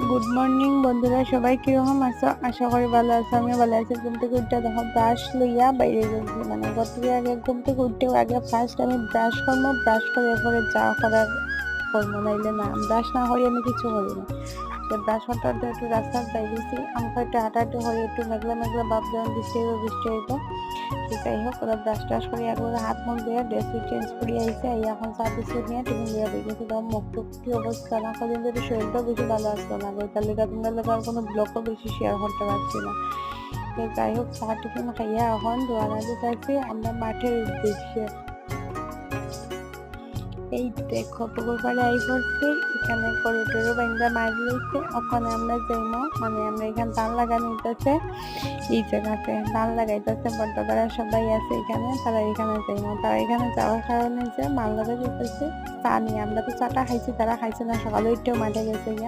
Good morning বন্ধুরা, সবাই কিরকম আছো? আশা করি ভালো আছো। আমিও ভালো আছি। ঘুম থেকে উঠে দেখো ব্রাশ লইয়া বাইরে গেছি, মানে গতরে আগে ঘুম থেকে উঠতে আগে ফার্স্ট আমি ব্রাশ করবো, ব্রাশ করে এরপরে যা করার করবো, নাইলে না ব্রাশ না করি আমি কিছু করি না। তো ব্রাশ করতে করতে একটু রাস্তার বাইরেছি, আমাকে একটু হাঁটাহাঁটি হয়ে একটু মেঘলা মেঘলা ভাব, যেমন বৃষ্টি হইব। তো যাই হোক, ওরা ব্রাশ টাশ করে একবারে হাত মুখ দিয়ে ড্রেস চেঞ্জ করে আইসে, এখন চা বিস্কুট নিয়ে টিফিন দিয়ে বেরিয়েছি। তখন মুখ টুক কি অবস্থা, না কদিন ধরে শরীরটাও বেশি ভালো আসতো না, ওইটার লেগে তোমরা লেগে আর কোনো ব্লগও বেশি শেয়ার করতে পারছি না। তো যাই হোক, চা টিফিন খাইয়া এখন দোয়ানা দিতেছি আমরা মাঠের উদ্দেশ্যে। এই দেখো পুকুর পাড়ে আই পড়ছি, এখানে গরু টরু বান্ধা মাছ লইছে, ওখানে আমরা যাইমো, মানে আমরা এখানে ধান লাগানো হইতেছে, এই জায়গাতে ধান লাগাইতেছে, বড়দারা সবাই আছে এখানে, তারা এখানে যাইমো। তারা এখানে যাওয়ার কারণে যে মাল লাগা যেতেছে চা নিয়ে, আমরা তো চাটা খাইছি, তারা খাইছে না, সকালে একটু মাঠে গেছে গিয়া